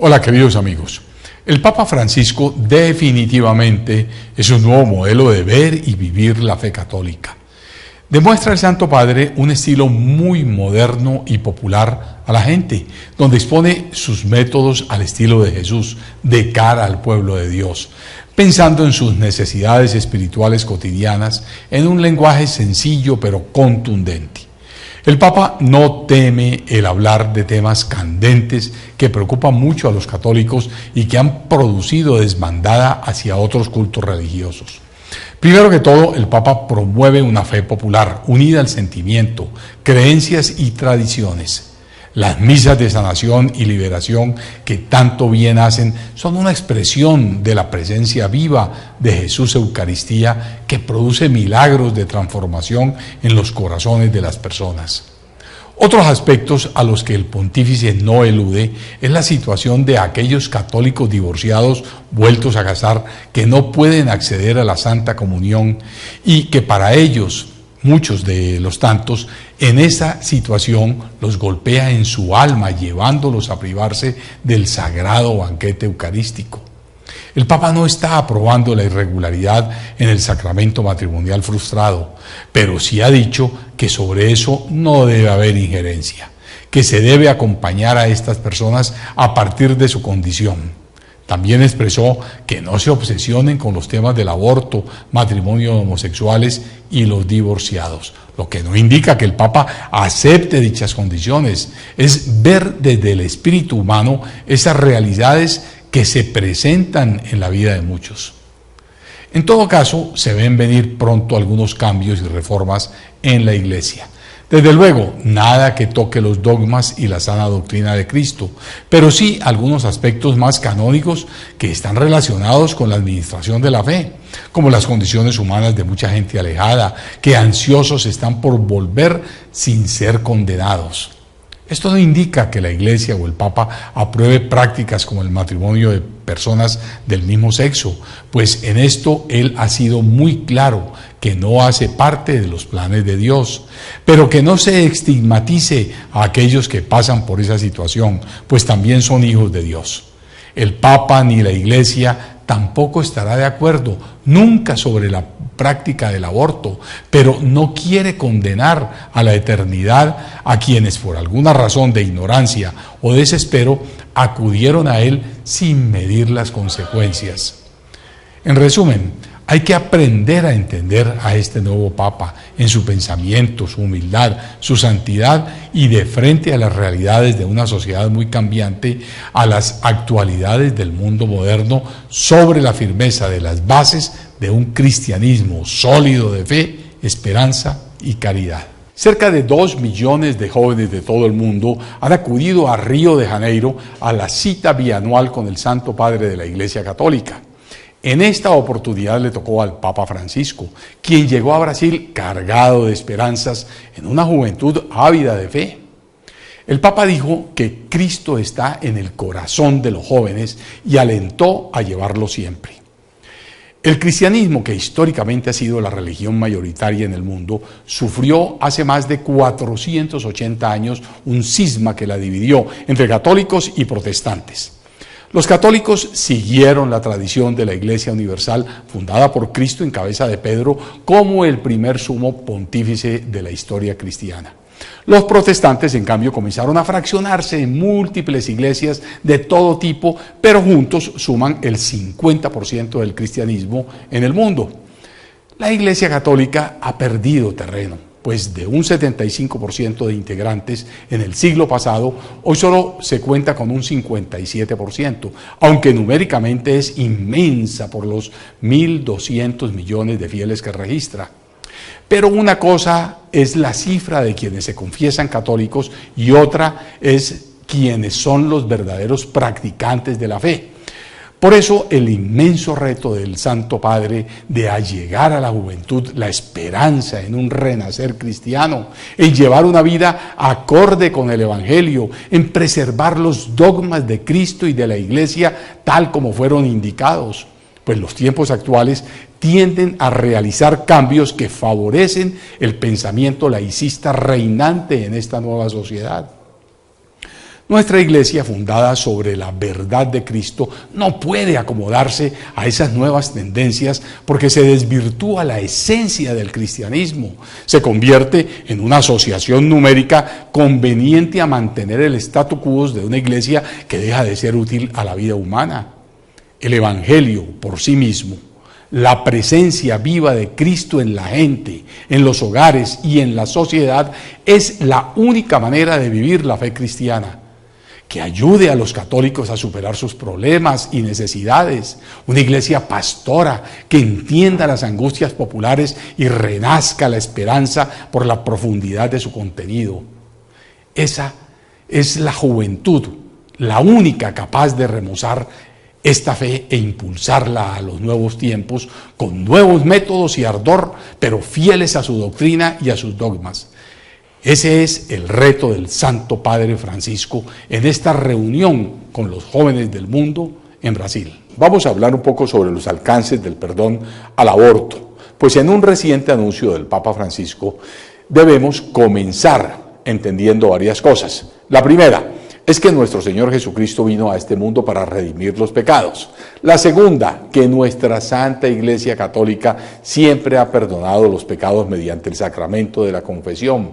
Hola queridos amigos, el Papa Francisco definitivamente es un nuevo modelo de ver y vivir la fe católica. Demuestra el Santo Padre un estilo muy moderno y popular a la gente, donde expone sus métodos al estilo de Jesús, de cara al pueblo de Dios, pensando en sus necesidades espirituales cotidianas en un lenguaje sencillo pero contundente. El Papa no teme el hablar de temas candentes que preocupan mucho a los católicos y que han producido desbandada hacia otros cultos religiosos. Primero que todo, el Papa promueve una fe popular, unida al sentimiento, creencias y tradiciones. Las misas de sanación y liberación que tanto bien hacen son una expresión de la presencia viva de Jesús Eucaristía que produce milagros de transformación en los corazones de las personas. Otros aspectos a los que el pontífice no elude es la situación de aquellos católicos divorciados vueltos a casar que no pueden acceder a la Santa Comunión y que para ellos, muchos de los tantos, en esa situación los golpea en su alma, llevándolos a privarse del sagrado banquete eucarístico. El Papa no está aprobando la irregularidad en el sacramento matrimonial frustrado, pero sí ha dicho que sobre eso no debe haber injerencia, que se debe acompañar a estas personas a partir de su condición. También expresó que no se obsesionen con los temas del aborto, matrimonio de homosexuales y los divorciados, lo que no indica que el Papa acepte dichas condiciones, es ver desde el espíritu humano esas realidades que se presentan en la vida de muchos. En todo caso, se ven venir pronto algunos cambios y reformas en la Iglesia. Desde luego, nada que toque los dogmas y la sana doctrina de Cristo, pero sí algunos aspectos más canónicos que están relacionados con la administración de la fe, como las condiciones humanas de mucha gente alejada, que ansiosos están por volver sin ser condenados. Esto no indica que la Iglesia o el Papa apruebe prácticas como el matrimonio de personas del mismo sexo, pues en esto él ha sido muy claro que no hace parte de los planes de Dios, pero que no se estigmatice a aquellos que pasan por esa situación, pues también son hijos de Dios. El Papa ni la Iglesia tampoco estará de acuerdo nunca sobre la práctica del aborto, pero no quiere condenar a la eternidad a quienes por alguna razón de ignorancia o desespero acudieron a él sin medir las consecuencias. En resumen, hay que aprender a entender a este nuevo Papa en su pensamiento, su humildad, su santidad y de frente a las realidades de una sociedad muy cambiante, a las actualidades del mundo moderno, sobre la firmeza de las bases de un cristianismo sólido de fe, esperanza y caridad. Cerca de 2 millones de jóvenes de todo el mundo han acudido a Río de Janeiro a la cita bianual con el Santo Padre de la Iglesia Católica. En esta oportunidad le tocó al Papa Francisco, quien llegó a Brasil cargado de esperanzas en una juventud ávida de fe. El Papa dijo que Cristo está en el corazón de los jóvenes y alentó a llevarlo siempre. El cristianismo, que históricamente ha sido la religión mayoritaria en el mundo, sufrió hace más de 480 años un cisma que la dividió entre católicos y protestantes. Los católicos siguieron la tradición de la Iglesia Universal, fundada por Cristo en cabeza de Pedro, como el primer sumo pontífice de la historia cristiana. Los protestantes, en cambio, comenzaron a fraccionarse en múltiples iglesias de todo tipo, pero juntos suman el 50% del cristianismo en el mundo. La Iglesia Católica ha perdido terreno, pues de un 75% de integrantes en el siglo pasado, hoy solo se cuenta con un 57%, aunque numéricamente es inmensa por los 1.200 millones de fieles que registra. Pero una cosa es la cifra de quienes se confiesan católicos y otra es quienes son los verdaderos practicantes de la fe. Por eso el inmenso reto del Santo Padre de allegar a la juventud la esperanza en un renacer cristiano, en llevar una vida acorde con el Evangelio, en preservar los dogmas de Cristo y de la Iglesia tal como fueron indicados, pues los tiempos actuales tienden a realizar cambios que favorecen el pensamiento laicista reinante en esta nueva sociedad. Nuestra iglesia, fundada sobre la verdad de Cristo, no puede acomodarse a esas nuevas tendencias porque se desvirtúa la esencia del cristianismo. Se convierte en una asociación numérica conveniente a mantener el statu quo de una iglesia que deja de ser útil a la vida humana. El Evangelio por sí mismo, la presencia viva de Cristo en la gente, en los hogares y en la sociedad, es la única manera de vivir la fe cristiana, que ayude a los católicos a superar sus problemas y necesidades, una iglesia pastora que entienda las angustias populares y renazca la esperanza por la profundidad de su contenido. Esa es la juventud, la única capaz de remozar esta fe e impulsarla a los nuevos tiempos con nuevos métodos y ardor, pero fieles a su doctrina y a sus dogmas. Ese es el reto del Santo Padre Francisco en esta reunión con los jóvenes del mundo en Brasil. Vamos a hablar un poco sobre los alcances del perdón al aborto, pues en un reciente anuncio del Papa Francisco debemos comenzar entendiendo varias cosas. La primera es que nuestro Señor Jesucristo vino a este mundo para redimir los pecados. La segunda, que nuestra Santa Iglesia Católica siempre ha perdonado los pecados mediante el sacramento de la confesión,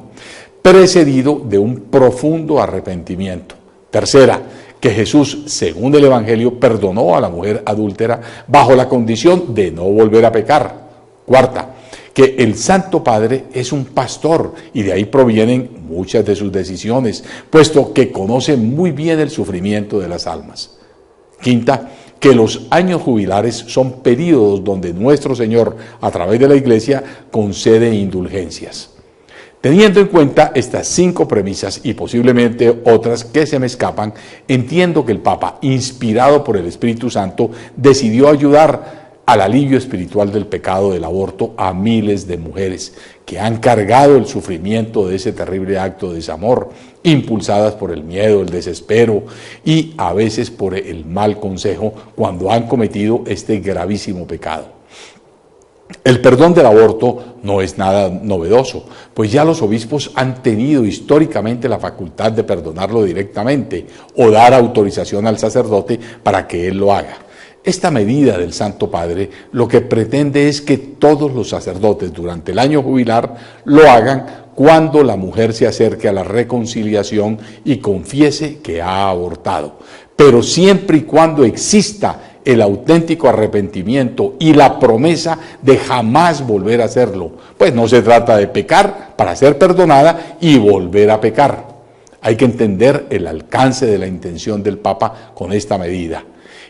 precedido de un profundo arrepentimiento. Tercera, que Jesús, según el Evangelio, perdonó a la mujer adúltera bajo la condición de no volver a pecar. Cuarta, que el Santo Padre es un pastor y de ahí provienen muchas de sus decisiones, puesto que conoce muy bien el sufrimiento de las almas. Quinta, que los años jubilares son períodos donde nuestro Señor, a través de la Iglesia, concede indulgencias. Teniendo en cuenta estas 5 premisas y posiblemente otras que se me escapan, entiendo que el Papa, inspirado por el Espíritu Santo, decidió ayudar al alivio espiritual del pecado del aborto a miles de mujeres que han cargado el sufrimiento de ese terrible acto de desamor, impulsadas por el miedo, el desespero y a veces por el mal consejo cuando han cometido este gravísimo pecado. El perdón del aborto no es nada novedoso, pues ya los obispos han tenido históricamente la facultad de perdonarlo directamente o dar autorización al sacerdote para que él lo haga. Esta medida del Santo Padre lo que pretende es que todos los sacerdotes durante el año jubilar lo hagan cuando la mujer se acerque a la reconciliación y confiese que ha abortado, pero siempre y cuando exista el auténtico arrepentimiento y la promesa de jamás volver a hacerlo, pues no se trata de pecar para ser perdonada y volver a pecar. Hay que entender el alcance de la intención del Papa con esta medida.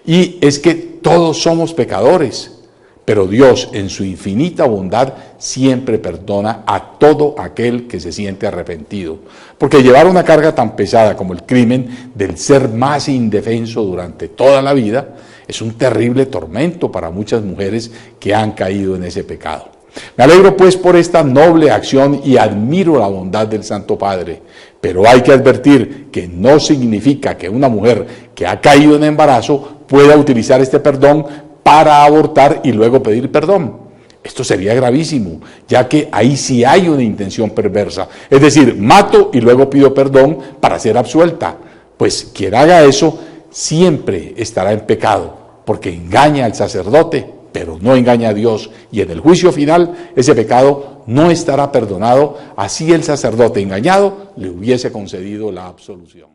Y es que todos somos pecadores, pero Dios en su infinita bondad siempre perdona a todo aquel que se siente arrepentido. Porque llevar una carga tan pesada como el crimen del ser más indefenso durante toda la vida es un terrible tormento para muchas mujeres que han caído en ese pecado. Me alegro pues por esta noble acción y admiro la bondad del Santo Padre, pero hay que advertir que no significa que una mujer que ha caído en embarazo pueda utilizar este perdón para abortar y luego pedir perdón. Esto sería gravísimo, ya que ahí sí hay una intención perversa, es decir, mato y luego pido perdón para ser absuelta. Pues quien haga eso siempre estará en pecado, porque engaña al sacerdote, pero no engaña a Dios, y en el juicio final ese pecado no estará perdonado, así el sacerdote engañado le hubiese concedido la absolución.